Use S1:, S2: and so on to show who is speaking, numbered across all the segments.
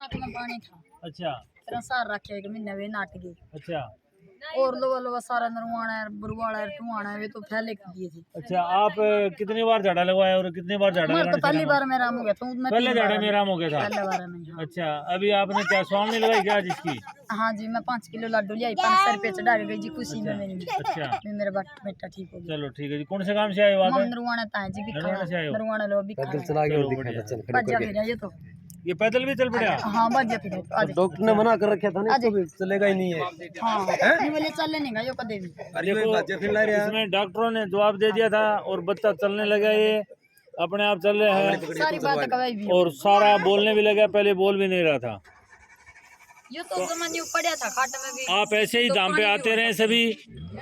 S1: खत में पानी था।
S2: अच्छा
S1: फिर सार रखे एक महीने वे नाट गए।
S2: अच्छा
S1: और लोग लोग सारा नरवाना है, बुरवाड़ा है, टुआना है, वे तो फैले कर दिए थे।
S2: अच्छा। आप कितनी बार झाड़ा लगवाए और कितनी बार झाड़ा
S1: हमारे तो
S2: लगाने से
S1: पहली
S2: आराम
S1: बार में राम हो गया, तो मैं
S2: पहले
S1: 3
S2: झाड़े
S1: बार
S2: में आराम हो गया था?
S1: पहले बार में। हाँ।
S2: अच्छा, अभी आपने क्या स्वाम नहीं लगाई क्या जिसकी?
S1: हाँ जी, मैं 5 किलो लड्डू लिया, 500 रुपये चढ़ा गई जी खुशी में मेरी।
S2: अच्छा
S1: मेरा बेटा ठीक हो गया।
S2: चलो ठीक है जी। कौन से काम से आए हो आप?
S1: नरवाना था जी,
S2: नरवाना से आए हो?
S1: नरवाना लो भी
S3: पैदल चला के और दिखा बच्चन खड़े
S1: बजा
S3: करके।
S1: फिर ये तो।
S2: ये पैदल भी चल पड़ा?
S1: हाँ बजा फिर आज।
S3: डॉक्टर ने मना कर रखा था ना, इसको भी चलेगा ही नहीं है।
S1: हाँ नहीं बोले चलने नहीं गया यो कदे भी।
S2: देखो इसमें डॉक्टरों ने जवाब दे दिया था और बच्चा चलने लगा, ये अपने आप चल रहे हैं
S1: सारी बात कवाई भी।
S2: और सारा बोलने भी लगा, पहले बोल भी नहीं रहा था।
S1: ये तो जमाने पड़ा था खाट में भी।
S2: आप ऐसे ही धाम पे आते रहे सभी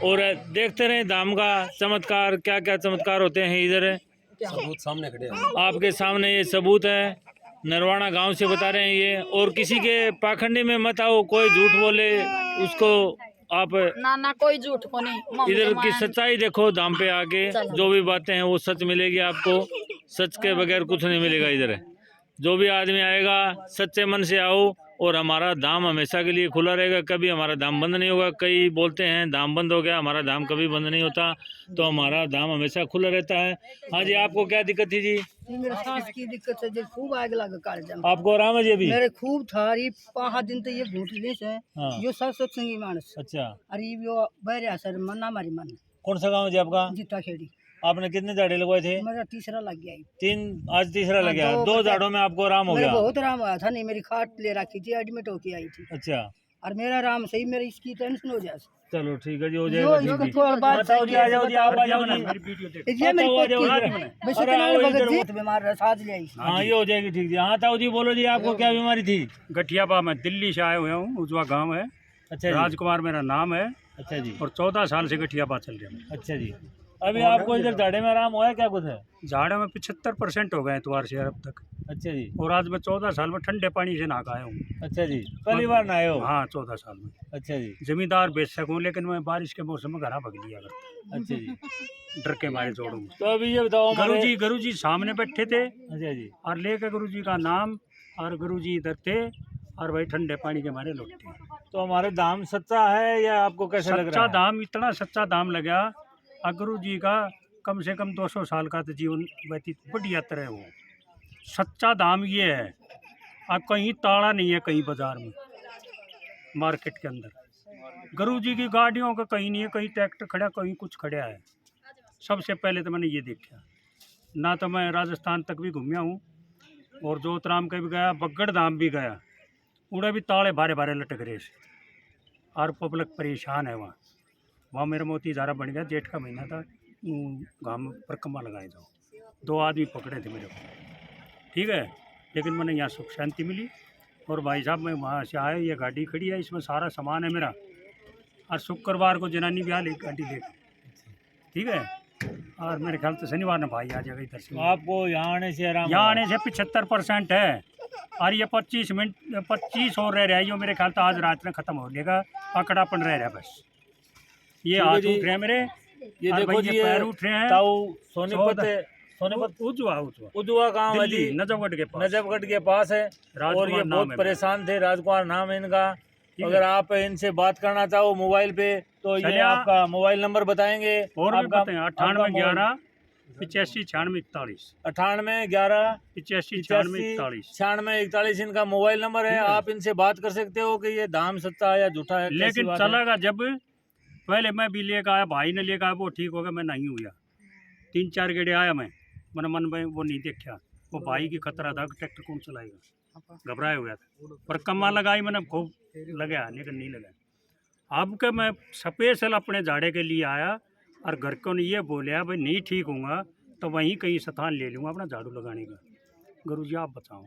S2: और देखते रहे धाम का चमत्कार, क्या क्या चमत्कार होते हैं इधर।
S3: सबूत सामने खड़े हैं।
S2: आपके सामने ये सबूत है, नरवाना गांव से बता रहे हैं ये। और किसी के पाखंडी में मत आओ, कोई झूठ बोले उसको आप
S1: ना कोई झूठ को नहीं।
S2: इधर की सच्चाई देखो, धाम पे आके जो भी बातें हैं वो सच मिलेगी आपको। सच के बगैर कुछ नहीं मिलेगा इधर। जो भी आदमी आएगा सच्चे मन से आओ और हमारा धाम हमेशा के लिए खुला रहेगा, कभी हमारा धाम बंद नहीं होगा। कई बोलते हैं धाम बंद हो गया, हमारा धाम कभी बंद नहीं होता, तो हमारा धाम हमेशा खुला रहता है। हाँ जी, आपको क्या दिक्कत थी जी?
S1: मेरे सांस की दिक्कत है जी, खूब आग लगा काल जम।
S2: आपको आराम है जी अभी?
S1: मेरे खूब था ये 5 दिन तो ये घूटने से
S2: हाँ।
S1: यो सब सत्संगी मानस।
S2: अच्छा,
S1: अरे यो बहरिया सर मना मारी मन
S2: कौन सा गाँव है जी आपका?
S1: जीता खेड़ी।
S2: आपने कितने झाड़े लगवाए थे?
S1: मेरा तीसरा लग गया।
S2: 3, आज तीसरा लग गया। 2 झाड़ों में आपको आराम हो
S1: मेरा
S2: गया?
S1: बहुत आराम आया था। नहीं मेरी खाट ले रखी थी, एडमिट होके आई थी।
S2: अच्छा
S1: और मेरा आराम सही, मेरी इसकी टेंशन हो जाए।
S2: चलो ठीक है जी, हो जाएगा। ठीक है।
S1: थोड़ा बात
S2: बताओ जी, आ जाओ जी, आप आ जाओ जी।
S1: ये मेरी
S2: आ जाओ, आ जाओ।
S1: वैसे
S2: अरे आओ
S1: तो
S2: इधर।
S1: बहुत बीमार है, साथ ले आई।
S2: हाँ ये हो जाएगी ठीक जी। हाँ ताऊ जी बोलो जी, आपको क्या बीमारी थी?
S4: गठियापा, मैं दिल्ली से आया हुआ हूँ, उजवा गांव है।
S2: अच्छा जी।
S4: राजकुमार मेरा नाम है
S2: अच्छा जी।
S4: और 14 साल से गठियापा चल रहा है।
S2: अच्छा जी। अभी आपको इधर झाड़े में आराम हुआ है क्या कुछ है?
S4: झाड़ा में 75% हो गए इतवार से अब तक।
S2: अच्छा जी।
S4: और आज मैं 14 साल में ठंडे पानी से नहा के आया हूँ।
S2: अच्छा जी, पहली बार नहाए हो?
S4: हाँ 14 साल में।
S2: अच्छा जी।
S4: जमींदार बेच सकूँ, लेकिन मैं बारिश के मौसम में घरा भग लिया करता,
S2: अच्छा जी।
S4: डर के मारे छोड़ूँ।
S2: तो अभी ये बताओ
S4: गुरु जी सामने बैठे थे
S2: अच्छा जी।
S4: और लेके गुरु जी का नाम, और गुरु जी इधर थे और भाई ठंडे पानी के मारे लौटते।
S2: तो हमारे धाम सच्चा है या आपको कैसा लग रहा है?
S4: सच्चा धाम, इतना सच्चा धाम लगा। और गुरु जी का कम से कम 200 साल का तो जीवन व्यतीत बढ़िया तरह हो। सच्चा धाम ये है, अब कहीं ताड़ा नहीं है, कहीं बाजार में मार्केट के अंदर गुरु जी की गाड़ियों का कहीं नहीं है, कहीं ट्रैक्टर खड़ा, कहीं कुछ खड़ा है। सबसे पहले तो मैंने ये देखा ना। तो मैं राजस्थान तक भी घूमया हूँ और जोतराम का भी गया, बग्गड़ धाम भी गया। उड़े भी ताड़े भारे भारे लटक रहे से और पब्लिक परेशान है वहाँ। वहाँ मेरा मोती ज़ारा बन गया, जेठ का महीना था, गाँव परिक्रमा लगाए जाओ। 2 आदमी पकड़े थे मेरे को, ठीक है। लेकिन मैंने यहाँ सुख शांति मिली। और भाई साहब मैं वहाँ से आया, ये गाड़ी खड़ी है, इसमें सारा सामान है मेरा। और शुक्रवार को जनानी भी आ ले गाड़ी ले, ठीक है। और मेरे ख्याल से शनिवार ने भाई आ जाएगा इधर से।
S2: आपको यहाँ आने से आराम?
S4: यहाँ आने से 75% है। और ये 25 और रह रहा है, यो मेरे ख्याल से आज रात में खत्म हो जाएगा। पकड़ापन रह रहा है बस। ये हाथ उठ रहे हैं मेरे,
S2: ये देखो जी,
S4: पैर उठ रहे हैं।
S2: ताऊ सोनीपत उजवा गांव है जी,
S4: नजफगढ़ के पास।
S2: नजफगढ़ के पास है। और ये बहुत परेशान थे, राजकुमार नाम है इनका। अगर आप इनसे बात करना चाहो मोबाइल पे तो ये आपका मोबाइल नंबर बताएंगे।
S4: और भी बताएं, 98 11 85 96 41,
S2: 98 11
S4: 85 96 41,
S2: 96 41 इनका मोबाइल नंबर है। आप इनसे बात कर सकते हो कि ये धाम सच्चा है या झूठा है।
S4: लेकिन चलेगा जब पहले मैं भी लेकर आया, भाई ने लेकर आया, वो ठीक हो गया, मैं नहीं हुआ। 3-4 गेड़े आया मैंने मन में वो नहीं देखा। वो भाई की खतरा था, ट्रैक्टर कौन चलाएगा, घबराया हुआ था। पर कम्मा लगाई मैंने, खूब लगा, लेकिन नहीं लगा। अब के मैं स्पेशल अपने झाड़े के लिए आया और घर को ने ये बोलिया भाई नहीं ठीक होगा तो वहीं कहीं स्थान ले लूँगा अपना झाड़ू लगाने का। गुरु जी आप बताओ।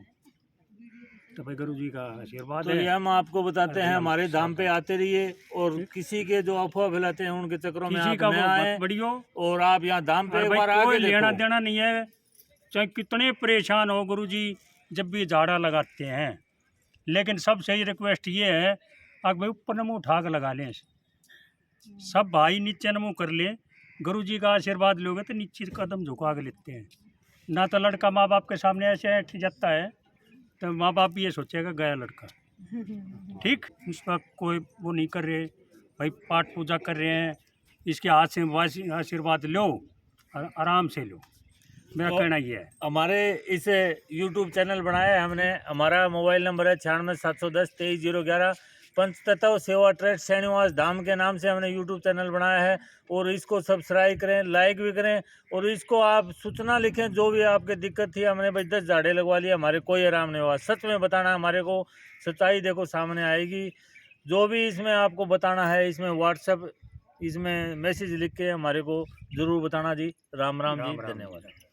S4: तो भाई गुरु जी का आशीर्वाद
S2: तो
S4: है।
S2: ये हम आपको बताते हैं, हमारे धाम पे आते रहिए और किसी के जो अफवाह फैलाते हैं उनके चक्करों में
S4: किसी
S2: आप
S4: का
S2: न
S4: वो
S2: आए।
S4: मत बढ़ियो।
S2: और आप यहाँ धाम पे एक बार
S4: कोई
S2: आके
S4: लेना
S2: देखो।
S4: देना नहीं है, चाहे कितने परेशान हो गुरु जी जब भी झाड़ा लगाते हैं। लेकिन सबसे ही रिक्वेस्ट ये है, अगर भाई ऊपर नमूह उठा कर लगा लें, सब भाई नीचे नमूह कर लें। गुरु जी का आशीर्वाद लोगे तो नीचे कदम झुका के लेते हैं। ना तो लड़का माँ बाप के सामने ऐसे ऐठ जाता है तो माँ बाप भी ये सोचेगा गया लड़का, ठीक। इसका कोई वो नहीं कर रहे भाई, पाठ पूजा कर रहे हैं, इसके हाथ से आशीर्वाद लो और आराम से लो, मेरा कहना ये है।
S2: हमारे इस YouTube चैनल बनाया है हमने, हमारा मोबाइल नंबर है 96 710 23 011। पंचतत्व सेवा ट्रस्ट श्रीनिवास धाम के नाम से हमने YouTube चैनल बनाया है, और इसको सब्सक्राइब करें, लाइक भी करें, और इसको आप सूचना लिखें जो भी आपकी दिक्कत थी। हमने भाई 10 झाड़े लगवा लिए, हमारे कोई आराम नहीं हुआ। सच में बताना, हमारे को सच्चाई देखो सामने आएगी। जो भी इसमें आपको बताना है, इसमें व्हाट्सएप, इसमें मैसेज लिख के हमारे को ज़रूर बताना जी। राम राम जी, धन्यवाद।